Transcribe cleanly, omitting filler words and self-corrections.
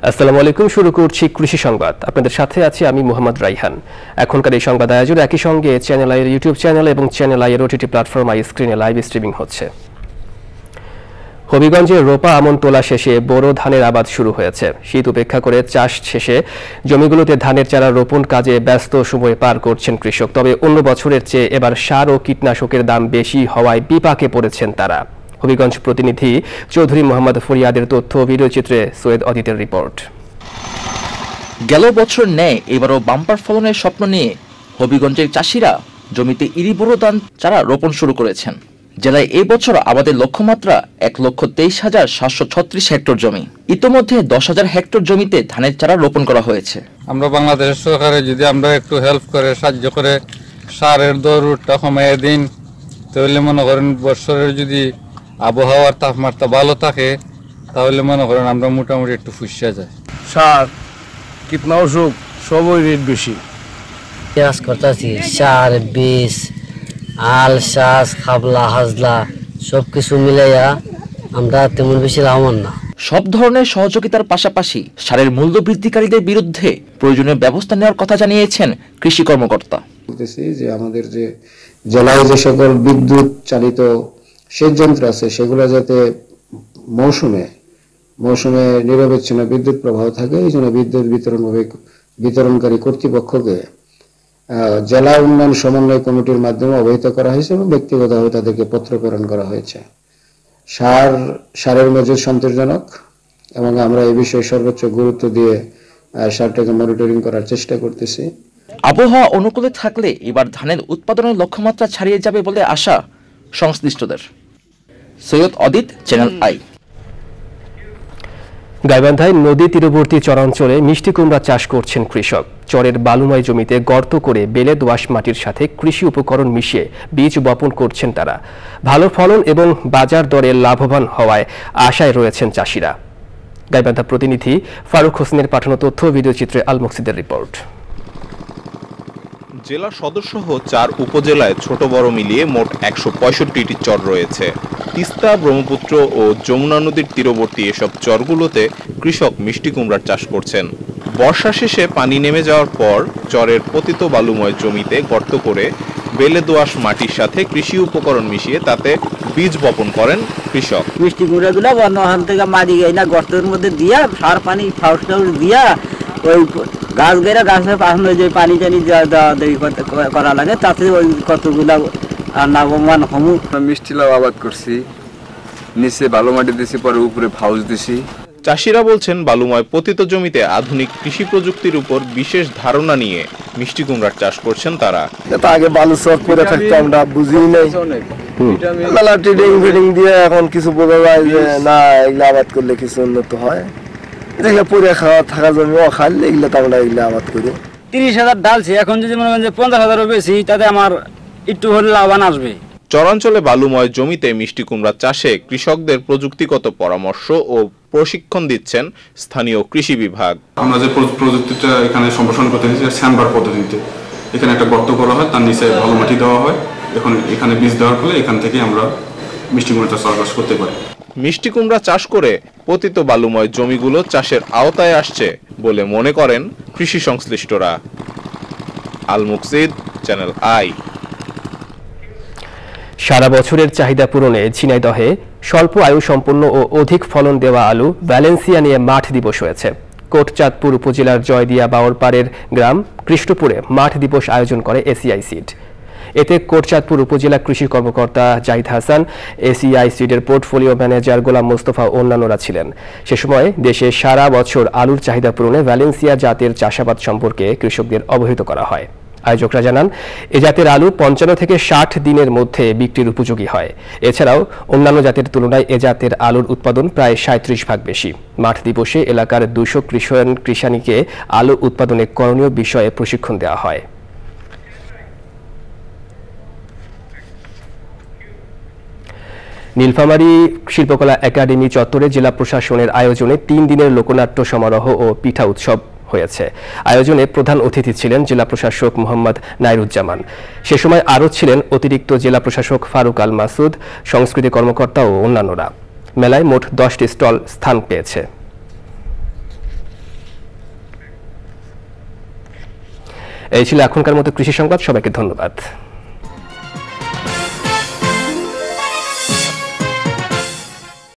আসসালামু আলাইকুম, শুরু করছি কৃষি সংবাদ। আপনাদের সাথে আছি আমি মোহাম্মদ রাইহান। এখনকার এই সংবাদ আয়োজন একই সঙ্গে চ্যানেল আইয়ের ইউটিউব চ্যানেল এবং চ্যানেল আইয়ের ওটিটি প্ল্যাটফর্ম আই স্ক্রিনে লাইভ স্ট্রিমিং হচ্ছে। হবিগঞ্জে রোপা আমন তোলা শেষে বোরো ধানের আবাদ শুরু হয়েছে। শীত উপেক্ষা করে চাষ শেষে জমিগুলোতে ধানের চারা রোপণ কাজে ব্যস্ত সময় পার করছেন কৃষক। তবে অন্য বছরের চেয়ে এবার সার ও কীটনাশকের দাম বেশি হওয়ায় বিপাকে পড়েছেন তারা। হবিগঞ্জ প্রতিনিধি চৌধুরী মোহাম্মদ ফরিয়াদের তথ্য, ভিডিওচিত্রে সৈয়দ অদিতের রিপোর্ট। গেল বছর ন্যায় এবারও বাম্পার ফলনের স্বপ্ন নিয়ে হবিগঞ্জের চাষিরা জমিতে ইরি বোরো ধান চারা রোপণ শুরু করেছেন। জেলায় এই বছর আবাদের লক্ষ্যমাত্রা ১,২৩,৭৩৬ হেক্টর জমি। ইতোমধ্যে ১০,০০০ হেক্টর জমিতে ধানের চারা রোপণ করা হয়েছে। আমরা বাংলাদেশের সরকারে যদি আমরা একটু হেল্প করে সাহায্য করে সারের দরটা কমাইয়ে দিন, তাহলে মনে করেন বছরের যদি আবহাওয়ার তাপমাত্রা ভালো থাকে তাহলে মনে করেন আমরা মোটামুটি একটু ফুসিয়া যায়। সার কীটনাশক সবই রেট বেশি। চাষ করতেছি সার, বীজ, আল, শাস, খাবলা, হাজলা সব কিছু মিলাইয়া আমরা তেমন বেশি লাভবান না। সব ধরনের সহযোগিতার পাশাপাশি সারের মূল্য বৃদ্ধিকারীদের বিরুদ্ধে প্রয়োজনীয় ব্যবস্থা নেওয়ার কথা জানিয়েছেন কৃষি কর্মকর্তা। বলতেছি যে আমাদের যে জেলায় যে সকল বিদ্যুৎ চালিত সেচ যন্ত্র আছে সেগুলো যাতে মৌসুমে নিরবচ্ছিন্ন বিদ্যুৎ প্রবাহ থাকে, এই জন্য বিদ্যুৎ বিতরণকারী কর্তৃপক্ষকে জেলা উন্নয়ন সমন্বয় কমিটির মাধ্যমে অবহিত করা হয়েছে এবং ব্যক্তিগতভাবে তাদেরকে পত্র প্রেরণ করা হয়েছে। সারের মজুদ সন্তোষজনক এবং আমরা এই বিষয়ে সর্বোচ্চ গুরুত্ব দিয়ে সারটাকে মনিটরিং করার চেষ্টা করতেছি। আবহাওয়া অনুকূলে থাকলে এবার ধানের উৎপাদনের লক্ষ্যমাত্রা ছাড়িয়ে যাবে বলে আশা সংশ্লিষ্টদের। সৈয়দ অদিত, চ্যানেল আই। গাইবান্ধায় নদী তীরবর্তী চরাঞ্চলে মিষ্টি কুমড়া চাষ করছেন কৃষক। চরের বালুময় জমিতে গর্ত করে বেলে দোআঁশ মাটির সাথে কৃষি উপকরণ মিশিয়ে বীজ বপন করছেন তারা। ভালো ফলন এবং বাজার দরে লাভবান হওয়ায় আশায় রয়েছেন চাষিরা। গাইবান্ধা প্রতিনিধি ফারুক হোসেনের পাঠানো তথ্য, ভিডিওচিত্রে আল মকসিদের রিপোর্ট। জেলা সদরসহ ৪ উপজেলায় ছোট বড় মিলিয়ে মোট ১৬৫টি চর রয়েছে। তিস্তা, ব্রহ্মপুত্র ও যমুনা নদীর তীরবর্তী এসব চরগুলোতে কৃষক মিষ্টি কুমড়ার চাষ করছেন। বর্ষা শেষে পানি নেমে যাওয়ার পর চরের পতিত বালুময় জমিতে গর্ত করে বেলে দোআঁশ মাটির সাথে কৃষি উপকরণ মিশিয়ে তাতে বীজ বপন করেন কৃষক। মিষ্টি কুমড়াগুলো ওখান থেকে মাটি গাই না গর্তের মধ্যে দিয়া সার পানি ফাউস দিয়া ওই গাছ গেরা গাছের পাশে যে পানি টানি করা লাগে তাতে ওই কতগুলা লাভবান হমু। মিষ্টি লাউ আবাদ করছি, নিচে ভালো মাটি দিছি, পরে উপরে ফাউস দিছি। চাষিরা বলছেন বালুময় পতিত জমিতে আধুনিক কৃষি প্রযুক্তির উপর বিশেষ ধারণা নিয়ে মিষ্টি কুমড়ার চাষ করছেন তারা। আগে বালু চক করে থাকতো, আমরা বুঝি নাই, মেলা ট্রেডিং ফিডিং দিয়ে এখন কিছু বোঝা যায় যে না এগুলো আবাদ করলে কিছু উন্নত হয়। দেখলে পরে খাওয়া থাকা জমি খাইলে এগুলো তো আমরা এগুলো আবাদ করি। ৩০,০০০ ডালছে, এখন যদি মনে করেন যে ৫০,০০০ বেশি, তাতে আমার একটু হলে লাভবান আসবে। চরাঞ্চলে বালুময় জমিতে মিষ্টি কুমড়া চাষে কৃষকদের প্রযুক্তিগত পরামর্শ ও প্রশিক্ষণ দিচ্ছেন স্থানীয় কৃষি বিভাগ। আমরা যে প্রযুক্তিটা এখানে সম্প্রসারণ করতে হয়েছে স্যান্ডবার পদ্ধতিতে, এখানে একটা গর্ত করা হয়, তার নিচে ভালো মাটি দেওয়া হয়, এখন এখানে বীজ দেওয়ার ফলে এখান থেকে আমরা মিষ্টি কুমড়া চাষ করতে পারি। মিষ্টি কুমড়া চাষ করে পতিত বালুময় জমিগুলো চাষের আওতায় আসছে বলে মনে করেন কৃষি সংশ্লিষ্টরা। আল মুকসিদ, চ্যানেল আই। সারা বছরের চাহিদা পূরণে ঝিনাইদহে স্বল্প আয়ু সম্পন্ন ও অধিক ফলন দেওয়া আলু ভ্যালেন্সিয়া নিয়ে মাঠ দিবস হয়েছে। কোটচাঁদপুর উপজেলার জয়দিয়া বাওরপাড়ের গ্রাম কৃষ্ণপুরে মাঠ দিবস আয়োজন করে এসিআই সিড। এতে কোটচাঁদপুর উপজেলা কৃষি কর্মকর্তা জাহিদ হাসান, এসিআই সিডের পোর্টফোলিও ম্যানেজার গোলাম মোস্তফা ও অন্যান্যরা ছিলেন। সে সময় দেশে সারা বছর আলুর চাহিদা পূরণে ভ্যালেন্সিয়া জাতের চাষাবাদ সম্পর্কে কৃষকদের অবহিত করা হয়। আয়োজকরা জানান এ জাতের আলু 55 থেকে 60 দিনের মধ্যে বিক্রির উপযোগী হয়। এছাড়াও অন্যান্য জাতের তুলনায় এ জাতের আলুর উৎপাদন প্রায় 37% বেশি। মাঠ দিবসে এলাকার 200 কৃষানীকে আলু উৎপাদনে করণীয় বিষয়ে প্রশিক্ষণ দেওয়া হয়। নীলফামারী শিল্পকলা একাডেমি চত্বরে জেলা প্রশাসনের আয়োজনে 3 দিনের লোকনাট্য সমারোহ ও পিঠা উৎসব হয়েছে। আয়োজনে প্রধান অতিথি ছিলেন জেলা প্রশাসক মোহাম্মদ নাইরুজ্জামান। সে সময় আরও ছিলেন অতিরিক্ত জেলা প্রশাসক ফারুক আল মাসুদ, সংস্কৃতি কর্মকর্তা ও অন্যান্যরা। মেলায় মোট 10টি স্টল স্থান পেয়েছে। এই ছিল এখনকার মতো কৃষি সংবাদ। সবাইকে ধন্যবাদ।